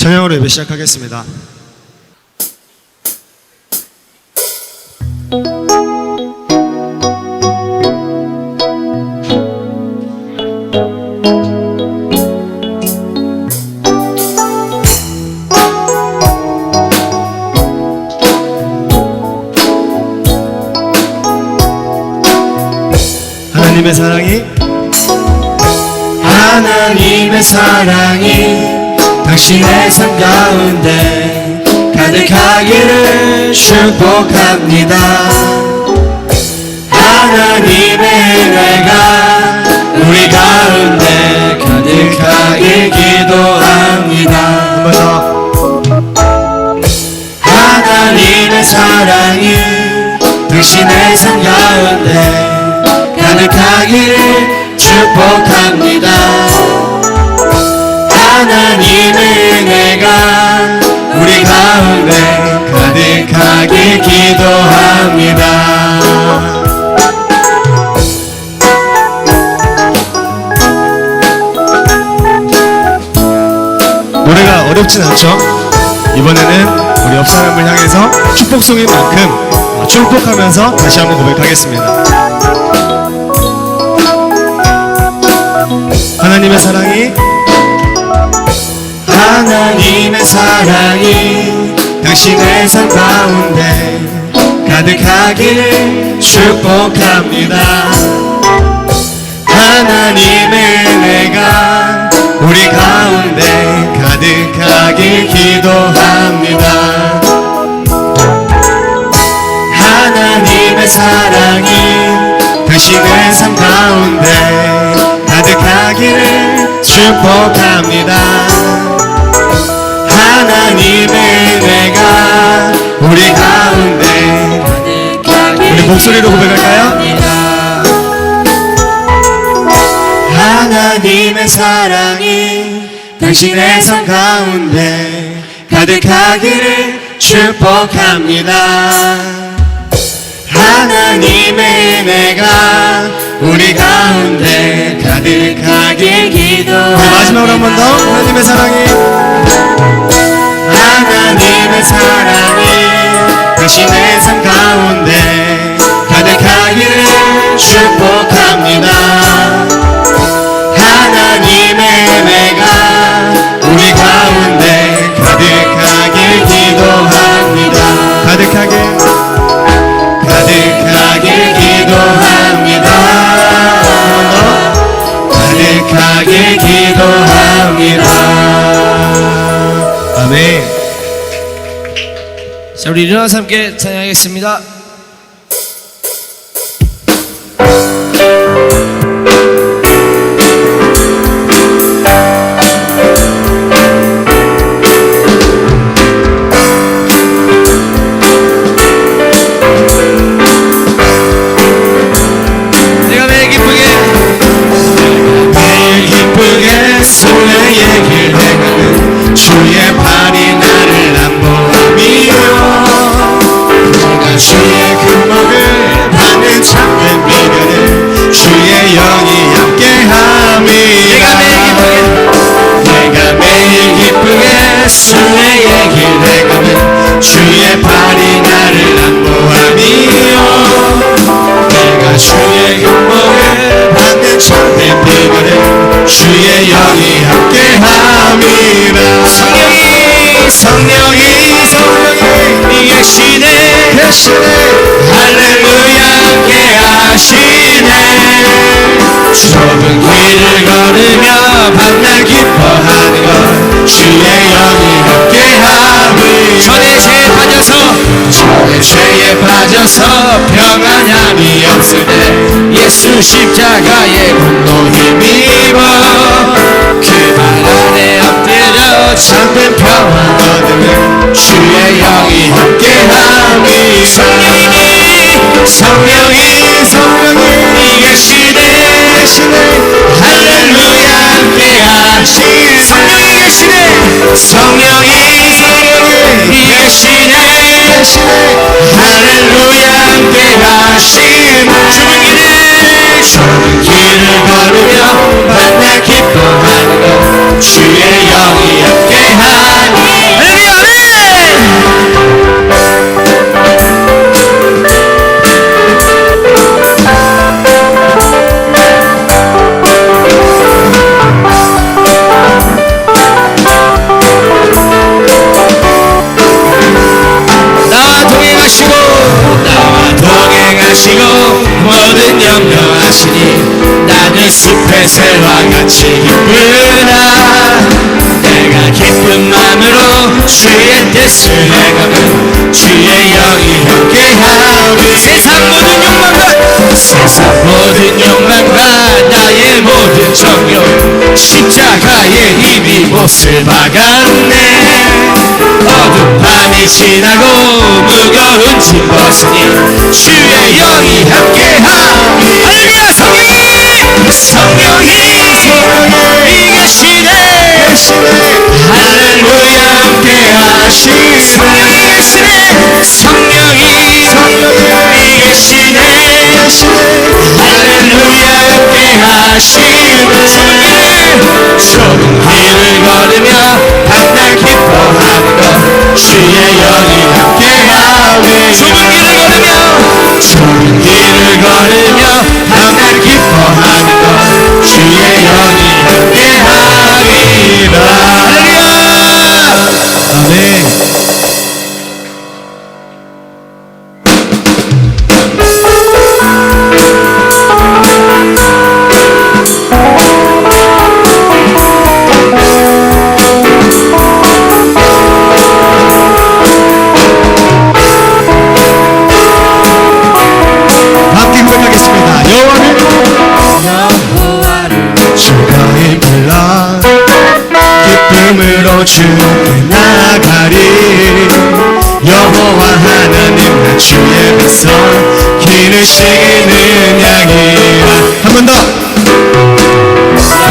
찬양으로 예배 시작하겠습니다. 하나님의 사랑이 당신의 삶 가운데 가득하기를 축복합니다. 하나님의 은혜가 우리 가운데 가득하길 기도합니다. 한 번 더. 하나님의 사랑이 당신의 삶 가운데 가득하기를 축복합니다. 하나님의 은혜가 우리 가운데 가득하길 기도합니다. 노래가 어렵진 않죠? 이번에는 우리 옆 사람을 향해서 축복송인 만큼 축복하면서 다시 한번 고백하겠습니다. 하나님의 사랑이 당신의 삶 가운데 가득하기를 축복합니다. 하나님의 은혜가 우리 가운데 가득하길 기도합니다. 하나님의 사랑이 당신의 삶 가운데 가득하기를 축복합니다. 하나님의 은혜가 우리 가운데 가득하길 우리 목소리로 고백할까요? 하나님의 사랑이 당신의 삶 가운데 가득하기를 축복합니다. 하나님의 은혜가 우리 가운데 가득하길 기도합니다. 마지막으로 한 번 더. 하나님의 사랑이 당신의 삶 가운데 가득하기를 축복합니다. 하나님의 은혜가 우리 가운데 가득하길 기도합니다. 가득하길 기도합니다. 가득하길 기도합니다. 아멘. 자, 우리 일어나서 함께 찬양하겠습니다. 주의 발이 나를 안보하며 내가 주의 금목을 받는 참된 비결은 주의 영이 함께함이라. 내가 매일 기쁘게 순례의 길 행하는 주의 발이 나를 안보하며 내가 주의 금목을 받는 참된 비결은 주의 영이 함께함이라. 성령이 이 계시네 할렐루야 함께하시네. 좁은 길을 걸으며 밤낮 기뻐하는 것 주의 영이 함께함이라. 전의 죄에 빠져서 평안함이 없을 때 예수 십자가의 공로 힘입어 그 발 아래 엎드려 참된 평안 얻으면 주의 영이 함께함이라. 성령이 이 계시네 할렐루야 함께하시네. 성령이 이 계시네 할렐루야 함께하시네. 좁은 길을 걸으며 만나 기뻐하는 것 주의 영이 함께하니 이 숲의 새와 같이 기쁘다. 내가 기쁜 마음으로 주의 뜻을 행하면 주의 영이 함께하리. 세상 모든 욕망과 나의 모든 정욕 십자가의 힘이 못을 박았네. 어두운 밤이 지나고 무거운 짐 벗으니 주의 영이 함께하리. 할렐루야. 성령이 이 계시네. 할렐루야 함께하시네. 성령이 이 계시네. 할렐루야 함께하시네. 좁은 길을 걸으며 밤낮 기뻐하는 것 주의 영이 함께하리. 좁은 길을 걸으며 밤낮 기뻐하는 것 주의 영이 함께하리라. 할렐루야. 아멘. 함께 고백하겠습니다. 여호와를 주가에 불러 기쁨으로 주께 나가리. 여호와 하나님 나 주의 백성 기르시는 양이라. 한 번 더.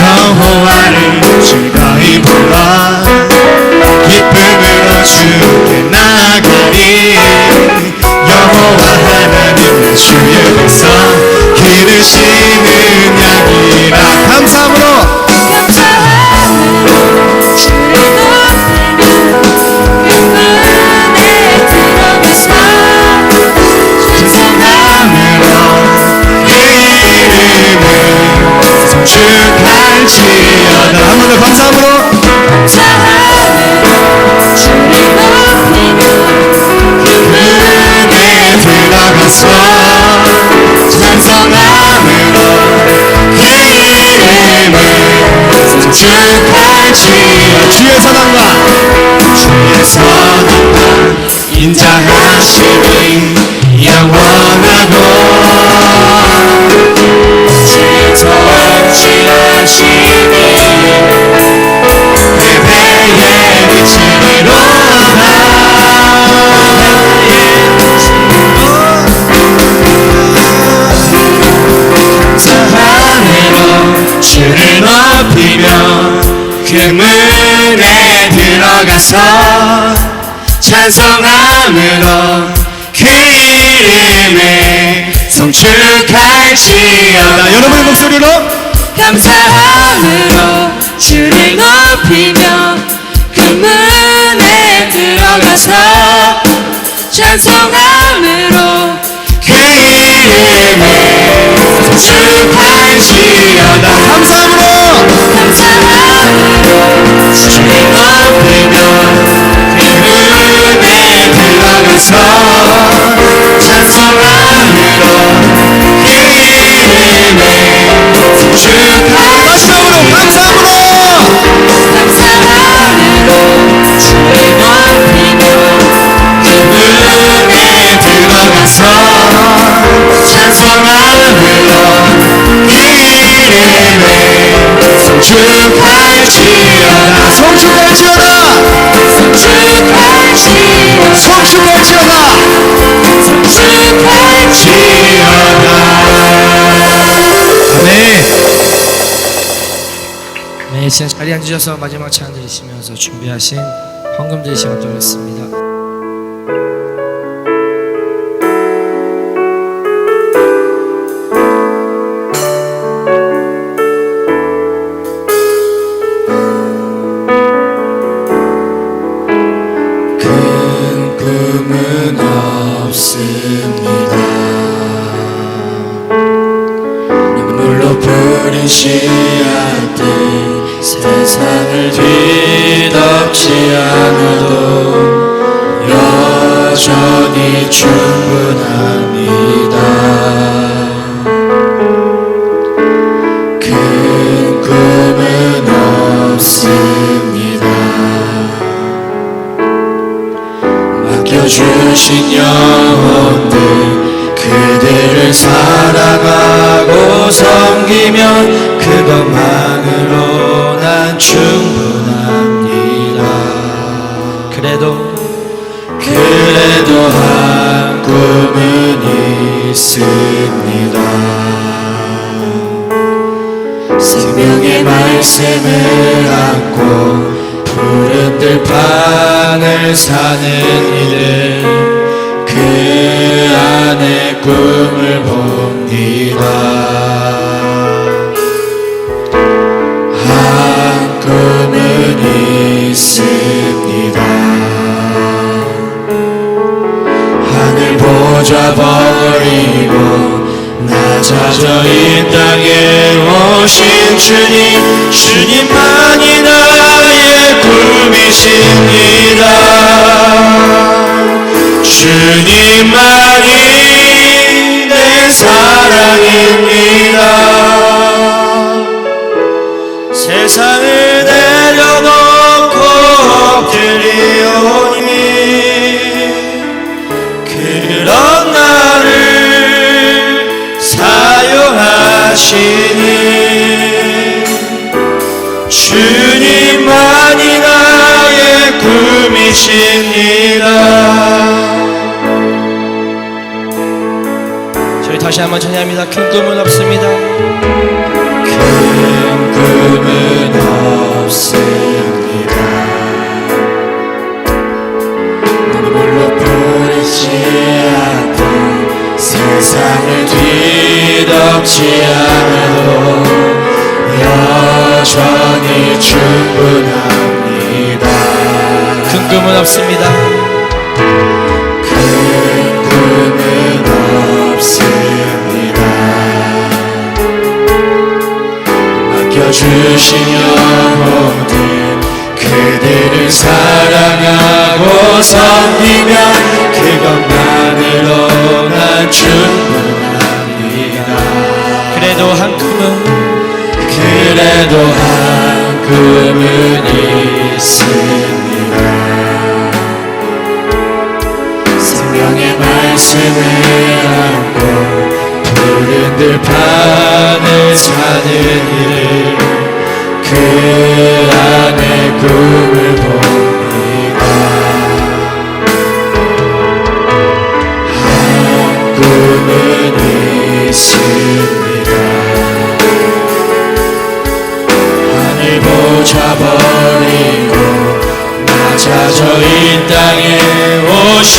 여호와를 즐거이 불러 기쁨으로 주께 나가리. 여호와 하나님 나 주의 백성 기르시는 양이라. 감사함으로 축할지어다. 한 번 더 감사함으로 은혜 들어가서 찬송함으로 그 이름을 축할지어다. 주의 선함과 인자하심이 영원하고 주의 통치하심이 패배의 빛이로다. 감사함으로 주를 높이며 그 문에 들어가서 찬송함으로 그 이름을 성축할지어다. 여러분의 목소리로 감사함으로 주를 높이며 그 문에 들어가서 찬송함으로 그 이름을 성축할지어다. 감사함으로 주를 높이며 그 문에 들어가서 찬송함으로 그 이름을 성축할지어다. 감사함으로 주를 높이며 그 문에 들어가서 찬송함으로 그 이름을 성축할지어다. 성축할지어다. 성축할지어다. 네. 네, 지금 자리에 앉으셔서 마지막 찬양 드리시면서 준비하신 헌금 드리시면 드리겠습니다. 큰 꿈은 없습니다. 눈물로 뿌린 씨앗들 세상을 뒤덮지 않아도 여전히 충분합니다. 큰 맡겨주신 영혼들 그들을 사랑하고 섬기면 그것만으로 난 충분합니다. 그래도 한 꿈은 있습니다. 생명의 말씀을 안고 푸른 들판을 사는 이들 그 안에 꿈을 봅니다. 한 꿈은 있습니다. 하늘 보좌 버리고 낮아져 이 땅에 오신 주님만이 나의 꿈이십니다. 주님만이 내 사랑입니다. 세상을 내려놓고 엎드리오니 그런 나를 사용하시니 주님만이 나의 꿈이십니다. 저희 다시 한번 찬양합니다. 큰 꿈은 없습니다. 큰 꿈은 없습니다. 눈물로 뿌리지 않고 세상을 뒤덮지 않아도 여전히 충분합니다. 큰 꿈은 없습니다. 큰 꿈은 없습니다. 맡겨주신 영혼들 그들을 사랑하고 섬기면 그것만으로 난 충분합니다. 그래도 한 꿈은 한 꿈은 있습니다. 생명의 말씀을 안고 푸른 들판을 사는 이들 그 안에 꿈을 봅니다. 한 꿈은 있습니다. 하늘 보좌 버리고 낮아져 이 땅에 오신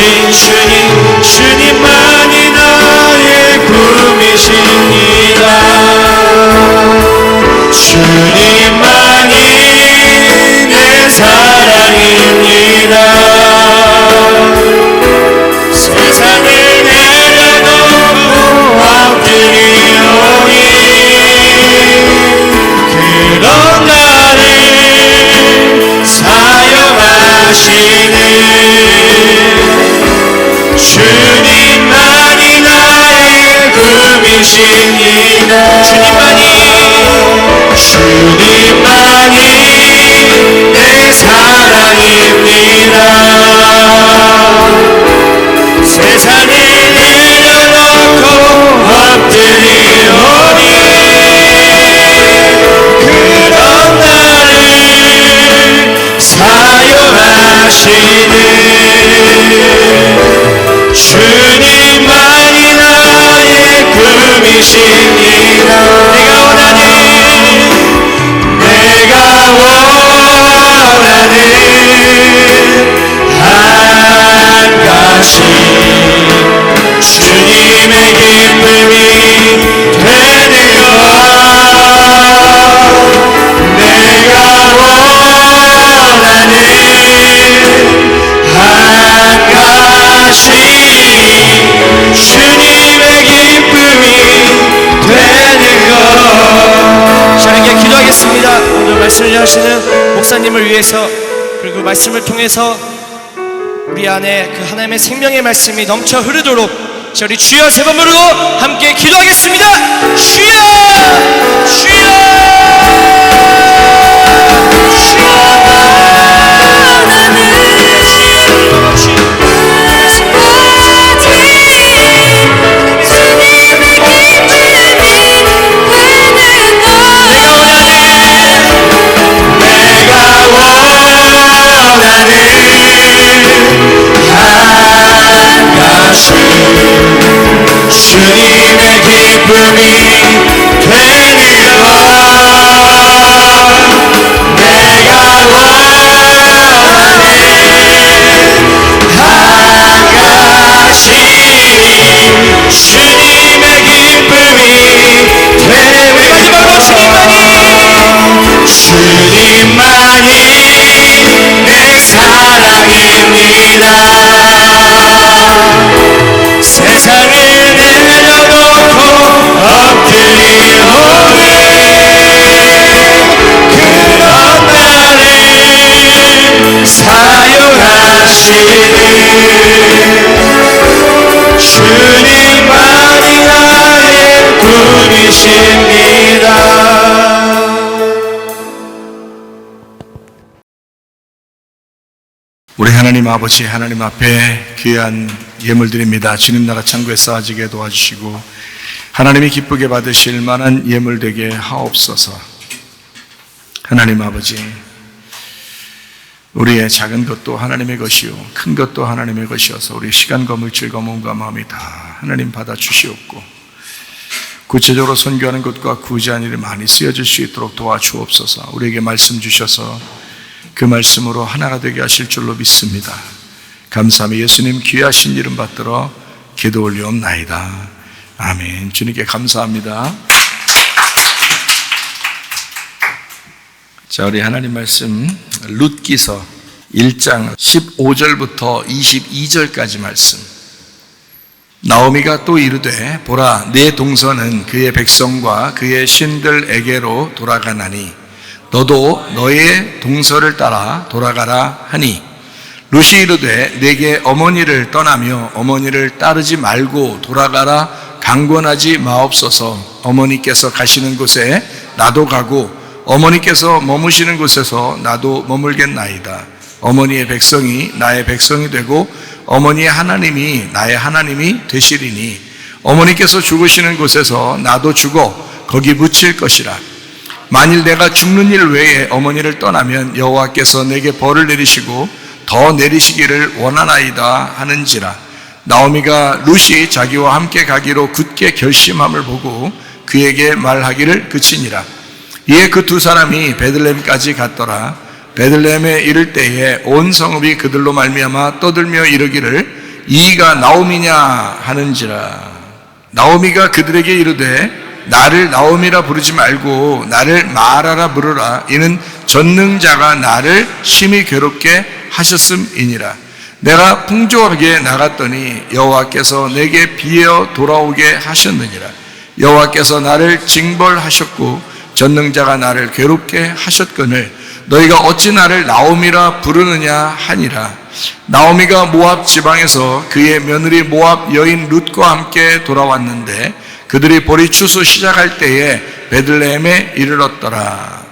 주님만이 나의 꿈이십니다. 주님만이 내 사랑입니다. 세상을 내려놓고 엎드리오니 그런 나를 사용하시는 주님만이 나의 꿈이십니다. 주님만이 내 사랑입니다. 세상을 내려놓고 엎드리오니 그런 나를 사용하시는 주님만이 나의 꿈이십니다. 내가 원하는 한 가지 주님의 기쁨이 되네요. 내가 원하는 한 가지 주님의 기쁨이 되는 것. 자, 이렇게 기도하겠습니다. 오늘 말씀을 하시는 목사님을 위해서 그리고 말씀을 통해서 우리 안에 그 하나님의 생명의 말씀이 넘쳐 흐르도록 자, 우리 주여 세 번 부르고 함께 기도하겠습니다. 주여 주여 주여 세상을 내려놓고 엎드리오니 그런 나를 사용하시니 주님만이 나의 분이십니다. 우리 하나님 아버지, 하나님 앞에 귀한 예물 드립니다. 주님 나라 천국에 쌓아지게 도와주시고 하나님이 기쁘게 받으실 만한 예물 되게 하옵소서. 하나님 아버지, 우리의 작은 것도 하나님의 것이요 큰 것도 하나님의 것이어서 우리 시간과 물질과 몸과 마음이 다 하나님 받아주시옵고 구체적으로 선교하는 것과 구제한 일이 많이 쓰여질 수 있도록 도와주옵소서. 우리에게 말씀 주셔서 그 말씀으로 하나가 되게 하실 줄로 믿습니다. 감사하며 예수님 귀하신 이름 받들어 기도 올리옵나이다. 아멘. 주님께 감사합니다. 자, 우리 하나님 말씀 룻기서 1장 15절부터 22절까지 말씀. 나오미가 또 이르되 보라 내 동서는 그의 백성과 그의 신들에게로 돌아가나니 너도 너의 동서를 따라 돌아가라 하니 룻이 이르되 내게 어머니를 떠나며 어머니를 따르지 말고 돌아가라 강권하지 마옵소서. 어머니께서 가시는 곳에 나도 가고 어머니께서 머무시는 곳에서 나도 머물겠나이다. 어머니의 백성이 나의 백성이 되고 어머니의 하나님이 나의 하나님이 되시리니 어머니께서 죽으시는 곳에서 나도 죽어 거기 묻힐 것이라. 만일 내가 죽는 일 외에 어머니를 떠나면 여호와께서 내게 벌을 내리시고 더 내리시기를 원하나이다 하는지라. 나오미가 룻이 자기와 함께 가기로 굳게 결심함을 보고 그에게 말하기를 그치니라. 이에 그 두 사람이 베들레헴까지 갔더라. 베들레헴에 이를 때에 온 성읍이 그들로 말미암아 떠들며 이르기를 이가 나오미냐 하는지라. 나오미가 그들에게 이르되 나를 나오미라 부르지 말고 나를 마라라 부르라. 이는 전능자가 나를 심히 괴롭게 하셨음이니라. 내가 풍족하게 나갔더니 여호와께서 내게 비어 돌아오게 하셨느니라. 여호와께서 나를 징벌하셨고 전능자가 나를 괴롭게 하셨거늘 너희가 어찌 나를 나오미라 부르느냐 하니라. 나오미가 모압 지방에서 그의 며느리 모압 여인 룻과 함께 돌아왔는데 그들이 보리 추수 시작할 때에 베들레헴에 이르렀더라.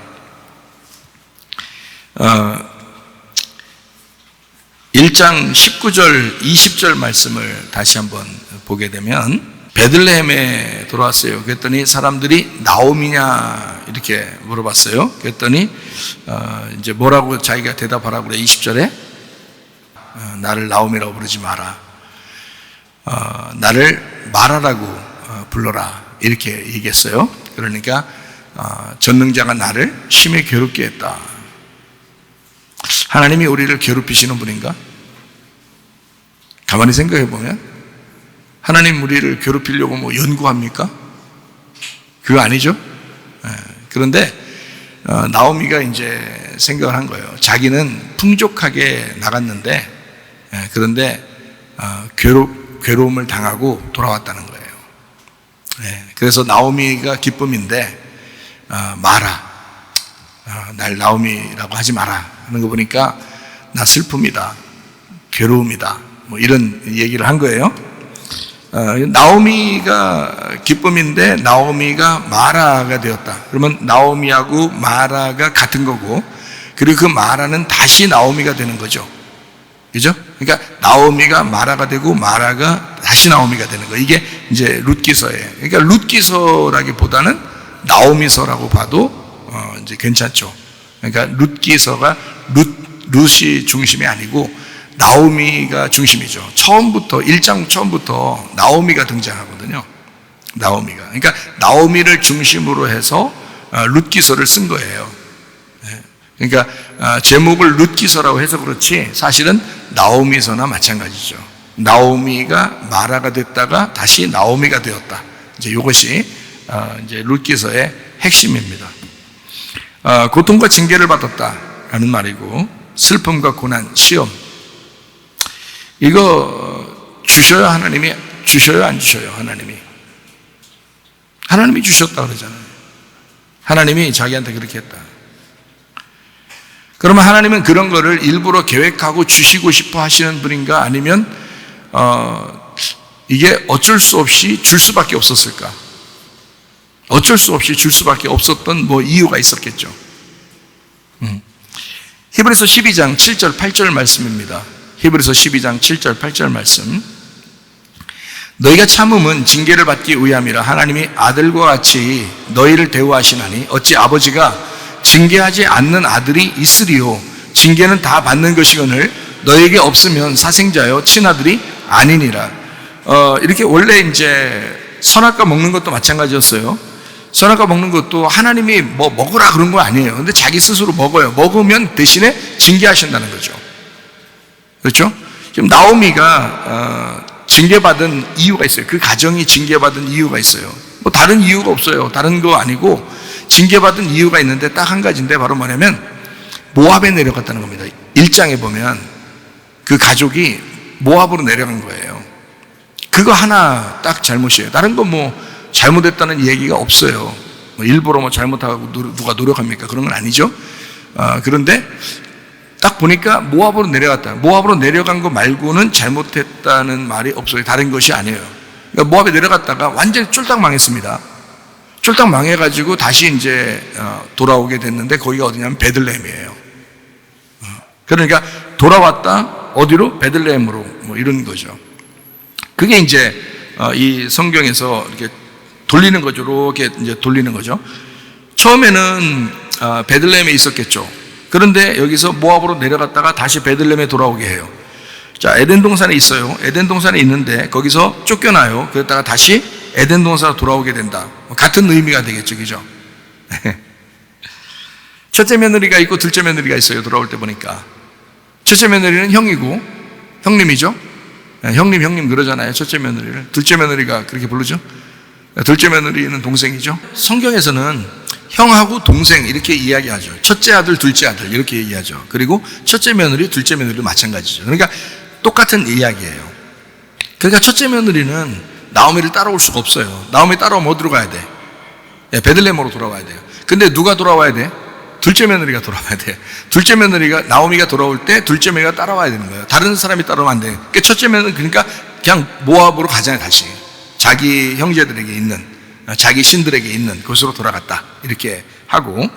1장 19절 20절 말씀을 다시 한번 보게 되면 베들레헴에 돌아왔어요. 그랬더니 사람들이 나오미냐 이렇게 물어봤어요. 그랬더니 이제 뭐라고 자기가 대답하라고 그래. 20절에 나를 나오미라고 부르지 마라. 나를 마라라고 불러라 이렇게 얘기했어요. 그러니까 전능자가 나를 심히 괴롭게 했다. 하나님이 우리를 괴롭히시는 분인가? 가만히 생각해 보면 하나님 우리를 괴롭히려고 뭐 연구합니까? 그거 아니죠? 그런데 나오미가 이제 생각을 한 거예요. 자기는 풍족하게 나갔는데 그런데 괴로움을 당하고 돌아왔다는 거예요. 그래서 나오미가 기쁨인데 마라, 날 나오미라고 하지 마라 하는 거 보니까 나 슬픔이다, 괴로움이다, 뭐 이런 얘기를 한 거예요. 나오미가 기쁨인데 나오미가 마라가 되었다. 그러면 나오미하고 마라가 같은 거고, 그리고 그 마라는 다시 나오미가 되는 거죠. 그죠? 그러니까 나오미가 마라가 되고 마라가 다시 나오미가 되는 거. 이게 이제 룻기서예요. 그러니까 룻기서라기보다는 나오미서라고 봐도 이제 괜찮죠. 그러니까 룻기서가 룻이 중심이 아니고 나오미가 중심이죠. 처음부터 1장 처음부터 나오미가 등장하거든요. 나오미가. 그러니까 나오미를 중심으로 해서 룻기서를 쓴 거예요. 그러니까 제목을 룻기서라고 해서 그렇지 사실은 나오미서나 마찬가지죠. 나오미가 마라가 됐다가 다시 나오미가 되었다. 이제 이것이 이제 룻기서의 핵심입니다. 고통과 징계를 받았다라는 말이고 슬픔과 고난, 시험, 이거 주셔요? 하나님이 주셔요? 안 주셔요? 하나님이 주셨다 그러잖아요. 하나님이 자기한테 그렇게 했다. 그러면 하나님은 그런 거를 일부러 계획하고 주시고 싶어 하시는 분인가? 아니면 이게 어쩔 수 없이 줄 수밖에 없었을까? 어쩔 수 없이 줄 수밖에 없었던 뭐 이유가 있었겠죠. 히브리서 12장 7절 8절 말씀입니다. 히브리서 12장 7절 8절 말씀. 너희가 참음은 징계를 받기 위함이라 하나님이 아들과 같이 너희를 대우하시나니 어찌 아버지가 징계하지 않는 아들이 있으리요. 징계는 다 받는 것이거늘 너에게 없으면 사생자여 친아들이 아니니라. 이렇게 원래 이제 선악과 먹는 것도 마찬가지였어요. 선악과 먹는 것도 하나님이 뭐 먹으라 그런 거 아니에요. 근데 자기 스스로 먹어요. 먹으면 대신에 징계하신다는 거죠. 그렇죠? 지금 나오미가 징계받은 이유가 있어요. 그 가정이 징계받은 이유가 있어요. 뭐 다른 이유가 없어요. 다른 거 아니고 징계받은 이유가 있는데 딱 한 가지인데 바로 뭐냐면 모압에 내려갔다는 겁니다. 1장에 보면 그 가족이 모압으로 내려간 거예요. 그거 하나 딱 잘못이에요. 다른 거 뭐 잘못했다는 얘기가 없어요. 뭐 일부러 뭐 잘못하고 누가 노력합니까? 그런 건 아니죠. 그런데 딱 보니까 모압으로 내려갔다. 모압으로 내려간 거 말고는 잘못했다는 말이 없어요. 다른 것이 아니에요. 그러니까 모압에 내려갔다가 완전히 쫄딱 망했습니다. 쫄딱 망해가지고 다시 이제 돌아오게 됐는데 거기가 어디냐면 베들레헴이에요. 그러니까 돌아왔다 어디로? 베들레헴으로 뭐 이런 거죠. 그게 이제 이 성경에서 이렇게 돌리는 거죠. 이렇게 이제 돌리는 거죠. 처음에는 베들레헴에 있었겠죠. 그런데 여기서 모압으로 내려갔다가 다시 베들레헴에 돌아오게 해요. 자, 에덴 동산에 있어요. 에덴 동산에 있는데 거기서 쫓겨나요. 그랬다가 다시 에덴 동산으로 돌아오게 된다. 같은 의미가 되겠죠, 그죠? 첫째 며느리가 있고 둘째 며느리가 있어요. 돌아올 때 보니까 첫째 며느리는 형이고 형님이죠. 형님 그러잖아요. 첫째 며느리를. 둘째 며느리가 그렇게 부르죠. 둘째 며느리는 동생이죠. 성경에서는 형하고 동생 이렇게 이야기하죠. 첫째 아들, 둘째 아들 이렇게 얘기하죠. 그리고 첫째 며느리, 둘째 며느리도 마찬가지죠. 그러니까 똑같은 이야기예요. 그러니까 첫째 며느리는 나오미를 따라올 수가 없어요. 나오미 따라오면 어디로 가야 돼? 베들레헴으로 돌아와야 돼요. 근데 누가 돌아와야 돼? 둘째 며느리가 돌아와야 돼. 둘째 며느리가 나오미가 돌아올 때 둘째 며느리가 따라와야 되는 거예요. 다른 사람이 따라오면 안 돼. 그러니까 첫째 며느리 그러니까 그냥 모압으로 가잖아요. 다시 자기 형제들에게 있는 자기 신들에게 있는 곳으로 돌아갔다 이렇게 하고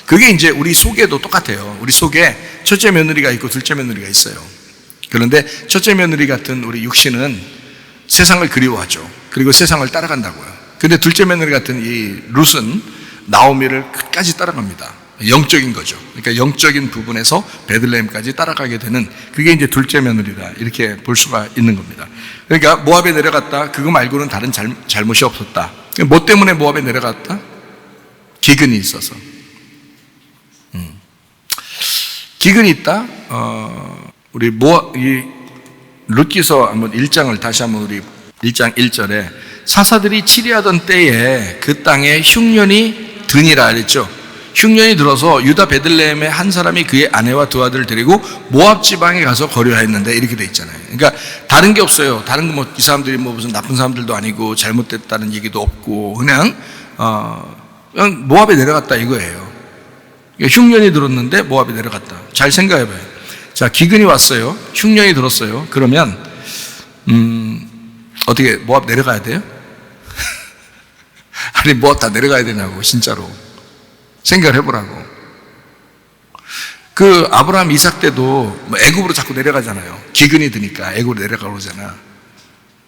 그게 이제 우리 속에도 똑같아요. 우리 속에 첫째 며느리가 있고 둘째 며느리가 있어요. 그런데 첫째 며느리 같은 우리 육신은 세상을 그리워하죠. 그리고 세상을 따라간다고요. 근데 둘째 며느리 같은 이 룻은 나오미를 끝까지 따라갑니다. 영적인 거죠. 그러니까 영적인 부분에서 베들레헴까지 따라가게 되는 그게 이제 둘째 며느리다 이렇게 볼 수가 있는 겁니다. 그러니까 모압에 내려갔다 그거 말고는 다른 잘못이 없었다. 뭐 때문에 모압에 내려갔다? 기근이 있어서. 기근이 있다. 우리 이 룻기서 한번 1장을 다시 한번 우리 1장 1절에 사사들이 치리하던 때에 그 땅에 흉년이 드니라 그랬죠. 흉년이 들어서 유다 베들레헴의 한 사람이 그의 아내와 두 아들을 데리고 모압 지방에 가서 거류하였는데 이렇게 돼 있잖아요. 그러니까 다른 게 없어요. 다른 거 뭐 이 사람들이 뭐 무슨 나쁜 사람들도 아니고 잘못됐다는 얘기도 없고 그냥 모압에 내려갔다 이거예요. 그러니까 흉년이 들었는데 모압에 내려갔다. 잘 생각해봐요. 자, 기근이 왔어요. 흉년이 들었어요. 그러면 어떻게 모압 내려가야 돼요? 아니 모압 다 내려가야 되냐고 진짜로. 생각을 해보라고. 그 아브라함 이삭 때도 뭐 애굽으로 자꾸 내려가잖아요. 기근이 드니까 애굽으로 내려가고 그러잖아.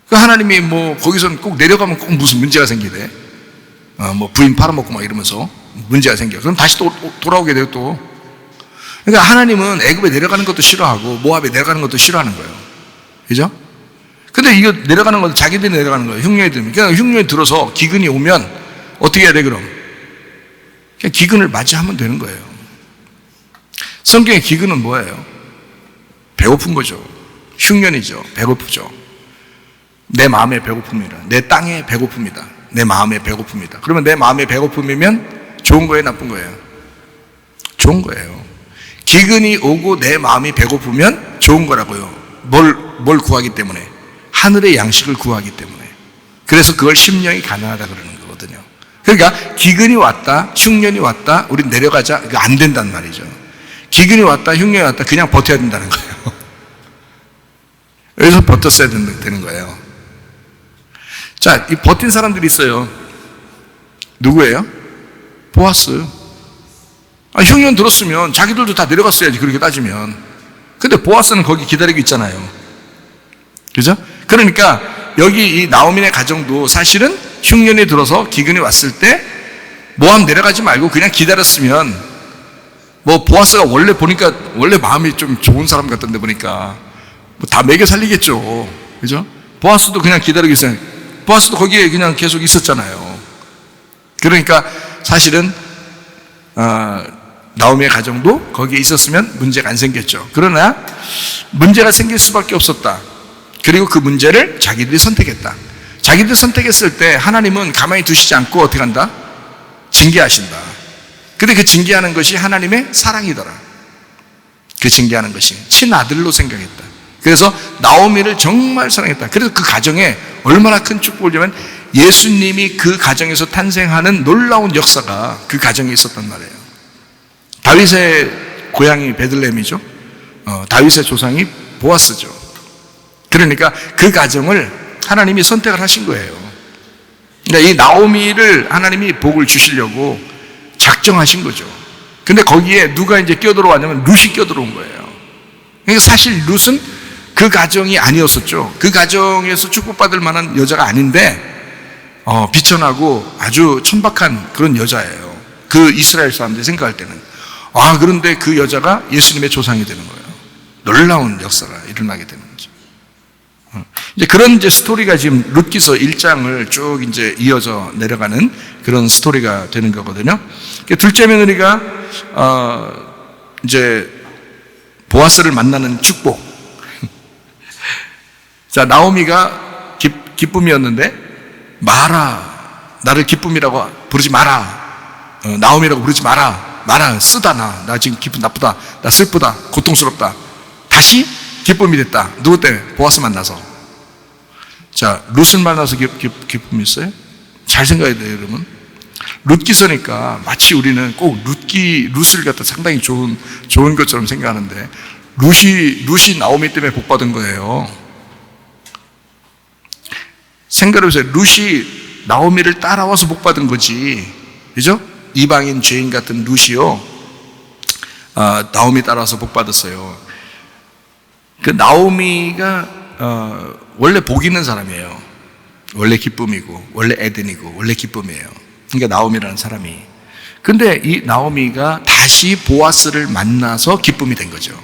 그 하나님이 뭐 거기서 꼭 내려가면 꼭 무슨 문제가 생기대. 뭐 부인 팔아먹고 막 이러면서 문제가 생겨. 그럼 다시 또 돌아오게 돼요 또. 그러니까 하나님은 애굽에 내려가는 것도 싫어하고 모압에 내려가는 것도 싫어하는 거예요. 그죠? 근데 이거 내려가는 건 자기들이 내려가는 거예요. 흉년이 들면. 그냥 흉년이 들어서 기근이 오면 어떻게 해야 돼 그럼? 그냥 기근을 맞이하면 되는 거예요. 성경의 기근은 뭐예요? 배고픈 거죠. 흉년이죠. 배고프죠. 내 마음의 배고픔이라. 내 땅의 배고픔이다. 내 마음의 배고픔이다. 그러면 내 마음의 배고픔이면 좋은 거예요? 나쁜 거예요? 좋은 거예요. 기근이 오고 내 마음이 배고프면 좋은 거라고요. 뭘 뭘 구하기 때문에? 하늘의 양식을 구하기 때문에. 그래서 그걸 심령이 가난하다 그러는 거거든요. 그러니까 기근이 왔다, 흉년이 왔다, 우리 내려가자, 이거 안 된단 말이죠. 기근이 왔다, 흉년이 왔다, 그냥 버텨야 된다는 거예요. 여기서 버텼어야 되는 거예요. 자, 이 버틴 사람들이 있어요. 누구예요? 보아스. 흉년 들었으면 자기들도 다 내려갔어야지, 그렇게 따지면. 근데 보아스는 거기 기다리고 있잖아요. 그죠? 그러니까 여기 이 나오미네 가정도 사실은 흉년이 들어서 기근이 왔을 때 모함 내려가지 말고 그냥 기다렸으면, 뭐 보아스가 원래 보니까 원래 마음이 좀 좋은 사람 같던데 보니까 뭐 다 먹여 살리겠죠. 그죠? 보아스도 그냥 기다리고 있어요. 보아스도 거기에 그냥 계속 있었잖아요. 그러니까 사실은 나오미의 가정도 거기에 있었으면 문제가 안 생겼죠. 그러나 문제가 생길 수밖에 없었다. 그리고 그 문제를 자기들이 선택했다. 자기들이 선택했을 때 하나님은 가만히 두시지 않고 어떻게 한다? 징계하신다. 근데 그 징계하는 것이 하나님의 사랑이더라. 그 징계하는 것이 친아들로 생각했다. 그래서 나오미를 정말 사랑했다. 그래서 그 가정에 얼마나 큰 축복을 주면 예수님이 그 가정에서 탄생하는 놀라운 역사가 그 가정에 있었단 말이에요. 다윗의 고향이 베들레헴이죠. 다윗의 조상이 보아스죠. 그러니까 그 가정을 하나님이 선택을 하신 거예요. 그러니까 이 나오미를 하나님이 복을 주시려고 작정하신 거죠. 근데 거기에 누가 이제 끼어들어왔냐면 룻이 끼어들어온 거예요. 그러니까 사실 룻은 그 가정이 아니었었죠. 그 가정에서 축복받을 만한 여자가 아닌데 비천하고 아주 천박한 그런 여자예요. 그 이스라엘 사람들이 생각할 때는. 그런데 그 여자가 예수님의 조상이 되는 거예요. 놀라운 역사가 일어나게 되는 거죠. 이제 그런 이제 스토리가 지금 룻기서 1장을 쭉 이제 이어져 내려가는 그런 스토리가 되는 거거든요. 둘째 며느리가 이제 보아스를 만나는 축복. 자, 나오미가 기쁨이었는데 마라, 나를 기쁨이라고 부르지 마라. 나오미라고 부르지 마라. 쓰다 나 지금 기분 나쁘다. 나 슬프다. 고통스럽다. 다시 기쁨이 됐다. 누구 때문에? 보아스 만나서. 자, 룻을 만나서 기쁨이 있어요? 잘 생각해야 돼요, 여러분. 룻기서니까 마치 우리는 꼭 룻을 갖다 상당히 좋은 것처럼 생각하는데 룻이 나오미 때문에 복받은 거예요. 생각해보세요. 룻이 나오미를 따라와서 복받은 거지. 그죠? 이방인 죄인 같은 룻이요. 나오미 따라와서 복받았어요. 그 나오미가 원래 복 있는 사람이에요. 원래 기쁨이고 원래 에덴이고 원래 기쁨이에요. 그러니까 나오미라는 사람이. 근데 이 나오미가 다시 보아스를 만나서 기쁨이 된 거죠.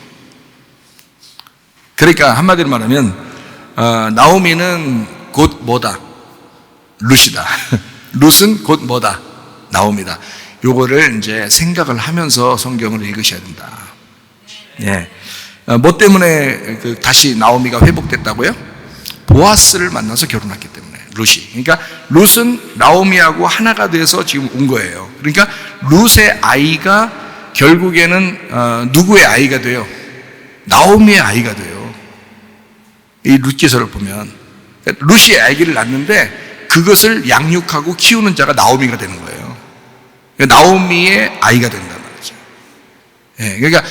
그러니까 한마디로 말하면 나오미는 곧 뭐다? 룻이다. 룻은 곧 뭐다? 나오미다. 요거를 이제 생각을 하면서 성경을 읽으셔야 된다. 예. 뭐 때문에 다시 나오미가 회복됐다고요? 보아스를 만나서 결혼했기 때문에. 룻이. 그러니까 룻은 나오미하고 하나가 돼서 지금 온 거예요. 그러니까 룻의 아이가 결국에는 누구의 아이가 돼요? 나오미의 아이가 돼요. 이 룻기서를 보면 룻이 아기를 낳는데 그것을 양육하고 키우는 자가 나오미가 되는 거예요. 나오미의 아이가 된단 말이죠. 예, 그러니까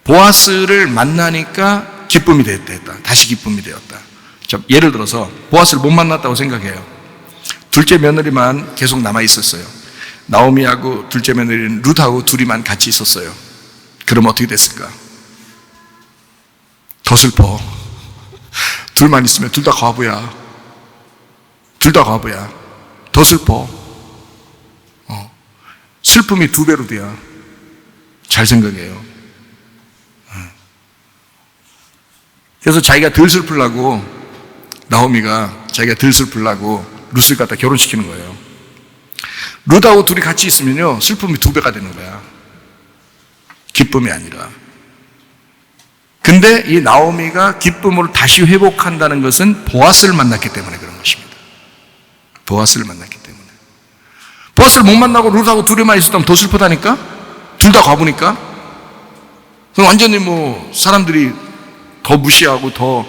보아스를 만나니까 기쁨이 됐다. 다시 기쁨이 되었다. 예를 들어서 보아스를 못 만났다고 생각해요. 둘째 며느리만 계속 남아 있었어요. 나오미하고 둘째 며느리는 룻하고 둘이만 같이 있었어요. 그럼 어떻게 됐을까? 더 슬퍼. 둘만 있으면 둘 다 과부야. 더 슬퍼. 슬픔이 2배로 돼야. 잘 생각해요. 그래서 자기가 덜 슬프려고 나오미가 자기가 덜 슬프려고 룻을 갖다 결혼시키는 거예요. 룻하고 둘이 같이 있으면요 슬픔이 2배가 되는 거야. 기쁨이 아니라. 근데 이 나오미가 기쁨으로 다시 회복한다는 것은 보아스를 만났기 때문에 그런 것입니다. 보아스를 만났기 때문에. 보아스를 못 만나고 룻하고 둘이만 있었다면 더 슬프다니까? 둘 다 과부니까? 그럼 완전히 뭐 사람들이 더 무시하고 더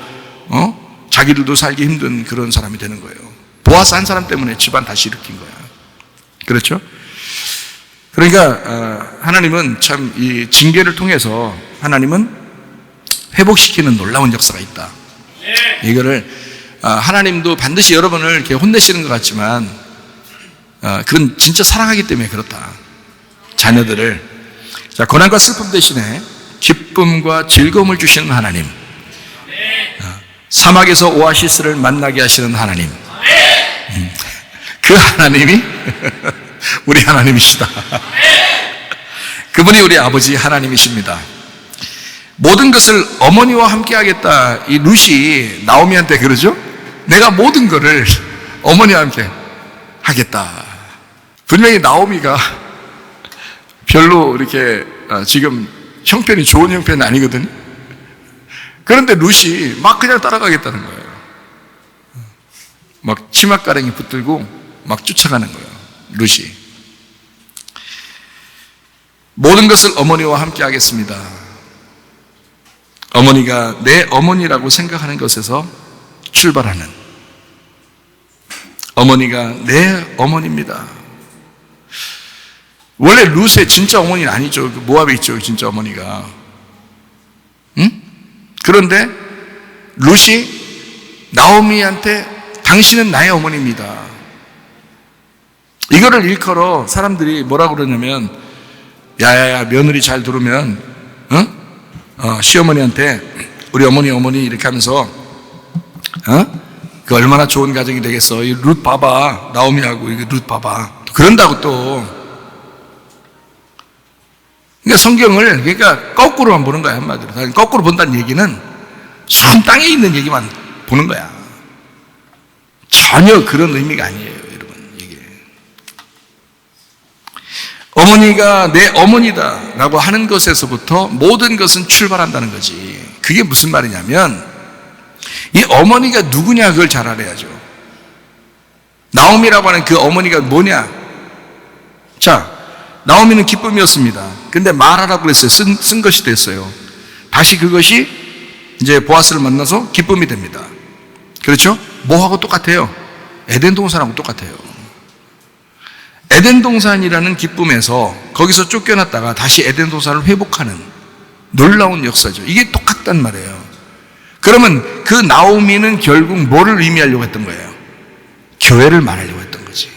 자기들도 살기 힘든 그런 사람이 되는 거예요. 보아스 한 사람 때문에 집안 다시 일으킨 거야. 그렇죠? 그러니까 하나님은 참 이 징계를 통해서 하나님은 회복시키는 놀라운 역사가 있다. 이거를 하나님도 반드시 여러분을 이렇게 혼내시는 것 같지만 그건 진짜 사랑하기 때문에 그렇다. 자녀들을. 자, 고난과 슬픔 대신에 기쁨과 즐거움을 주시는 하나님, 사막에서 오아시스를 만나게 하시는 하나님, 그 하나님이 우리 하나님이시다. 그분이 우리 아버지 하나님이십니다. 모든 것을 어머니와 함께 하겠다. 이 룻이 나오미한테 그러죠? 내가 모든 것을 어머니와 함께 하겠다. 분명히 나오미가 별로 이렇게 지금 형편이 좋은 형편은 아니거든요. 그런데 룻이 막 그냥 따라가겠다는 거예요. 막 치맛가랭이 붙들고 막 쫓아가는 거예요. 룻이. 모든 것을 어머니와 함께 하겠습니다. 어머니가 내 어머니라고 생각하는 것에서 출발하는, 어머니가 내 어머니입니다. 원래 룻의 진짜 어머니는 아니죠. 모압에 있죠, 진짜 어머니가. 응? 그런데 룻이 나오미한테 당신은 나의 어머니입니다. 이거를 일컬어 사람들이 뭐라고 그러냐면, 야야야, 며느리 잘 들으면 시어머니한테 우리 어머니 이렇게 하면서 그 얼마나 좋은 가정이 되겠어. 이 룻 봐봐, 나오미하고 이거 룻 봐봐. 그런다고 또. 그러니까 성경을 그러니까 거꾸로만 보는 거야, 한마디로. 거꾸로 본다는 얘기는 산 땅에 있는 얘기만 보는 거야. 전혀 그런 의미가 아니에요, 여러분. 이게 어머니가 내 어머니다라고 하는 것에서부터 모든 것은 출발한다는 거지. 그게 무슨 말이냐면 이 어머니가 누구냐 그걸 잘 알아야죠. 나오미라고 하는 그 어머니가 뭐냐? 자, 나오미는 기쁨이었습니다. 근데 말하라고 그랬어요. 쓴 것이 됐어요. 다시 그것이 이제 보아스를 만나서 기쁨이 됩니다. 그렇죠? 뭐하고 똑같아요? 에덴 동산하고 똑같아요. 에덴 동산이라는 기쁨에서 거기서 쫓겨났다가 다시 에덴 동산을 회복하는 놀라운 역사죠. 이게 똑같단 말이에요. 그러면 그 나오미는 결국 뭐를 의미하려고 했던 거예요? 교회를 말하려고 했던 거지.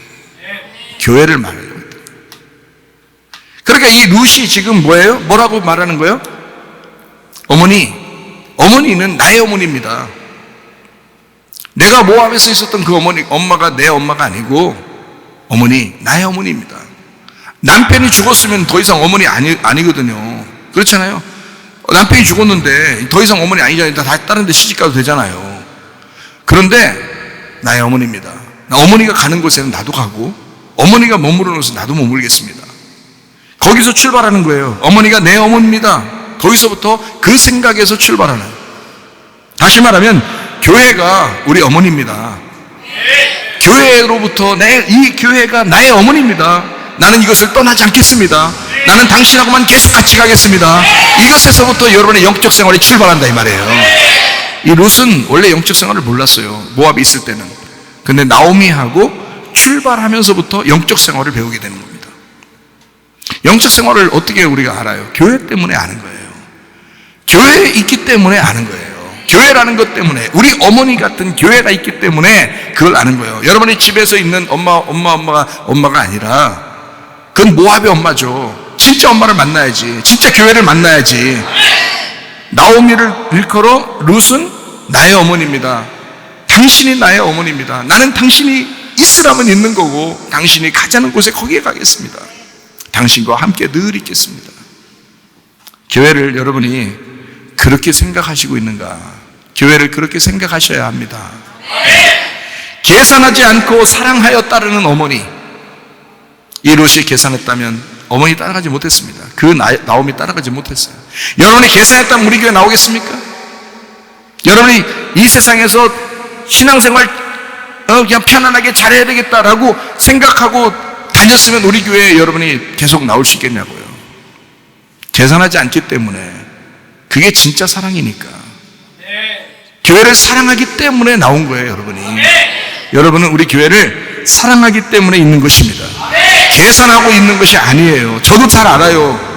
교회를 말하려고 했던 거예요. 그러니까 이 룻이 지금 뭐예요? 뭐라고 말하는 거예요? 어머니는 나의 어머니입니다. 내가 모압에서 있었던 그 엄마가 내 엄마가 아니고 나의 어머니입니다. 남편이 죽었으면 더 이상 어머니 아니거든요. 그렇잖아요. 남편이 죽었는데 더 이상 어머니 아니잖아요. 다 다른 데 시집가도 되잖아요. 그런데 나의 어머니입니다. 어머니가 가는 곳에는 나도 가고 어머니가 머무르는 곳에 나도 머물겠습니다. 거기서 출발하는 거예요. 어머니가 내 어머니입니다. 거기서부터 그 생각에서 출발하는. 다시 말하면 교회가 우리 어머니입니다. 교회로부터 이 교회가 나의 어머니입니다. 나는 이것을 떠나지 않겠습니다. 나는 당신하고만 계속 같이 가겠습니다. 이것에서부터 여러분의 영적 생활이 출발한다 이 말이에요. 이 룻은 원래 영적 생활을 몰랐어요. 모압에 있을 때는. 근데 나오미하고 출발하면서부터 영적 생활을 배우게 되는 겁니다. 영적 생활을 어떻게 우리가 알아요? 교회 때문에 아는 거예요. 교회에 있기 때문에 아는 거예요. 교회라는 것 때문에, 우리 어머니 같은 교회가 있기 때문에 그걸 아는 거예요. 여러분이 집에서 있는 엄마가 아니라 그건 모압의 엄마죠. 진짜 엄마를 만나야지. 진짜 교회를 만나야지. 나오미를 일컬어 룻은 나의 어머니입니다. 당신이 나의 어머니입니다. 나는 당신이 있으라면 있는 거고 당신이 가자는 곳에 거기에 가겠습니다. 당신과 함께 늘 있겠습니다. 교회를 여러분이 그렇게 생각하시고 있는가? 교회를 그렇게 생각하셔야 합니다. 계산하지 않고 사랑하여 따르는 어머니. 이 룻이 계산했다면 어머니 따라가지 못했습니다. 그 나오미 따라가지 못했어요. 여러분이 계산했다면 우리 교회 나오겠습니까? 여러분이 이 세상에서 신앙생활 그냥 편안하게 잘해야 되겠다라고 생각하고 다녔으면 우리 교회에 여러분이 계속 나올 수 있겠냐고요. 계산하지 않기 때문에. 그게 진짜 사랑이니까. 교회를 사랑하기 때문에 나온 거예요, 여러분이. 여러분은 우리 교회를 사랑하기 때문에 있는 것입니다. 계산하고 있는 것이 아니에요. 저도 잘 알아요.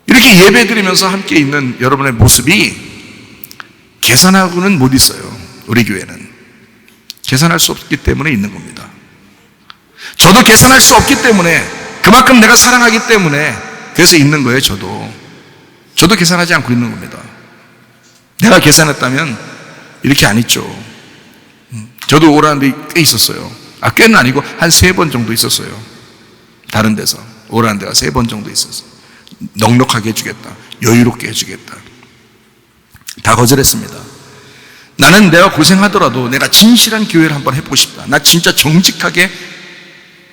이렇게 예배 드리면서 함께 있는 여러분의 모습이 계산하고는 못 있어요. 우리 교회는 계산할 수 없기 때문에 있는 겁니다. 저도 계산할 수 없기 때문에, 그만큼 내가 사랑하기 때문에 그래서 있는 거예요. 저도 계산하지 않고 있는 겁니다. 내가 계산했다면 이렇게 안 있죠. 저도 오라는 데 꽤 있었어요. 꽤는 아니고 한 3번 정도 있었어요. 다른 데서 오라는 데가 3번 정도 있었어요. 넉넉하게 해주겠다, 여유롭게 해주겠다. 다 거절했습니다. 나는 내가 고생하더라도 내가 진실한 교회를 한번 해보고 싶다. 나 진짜 정직하게,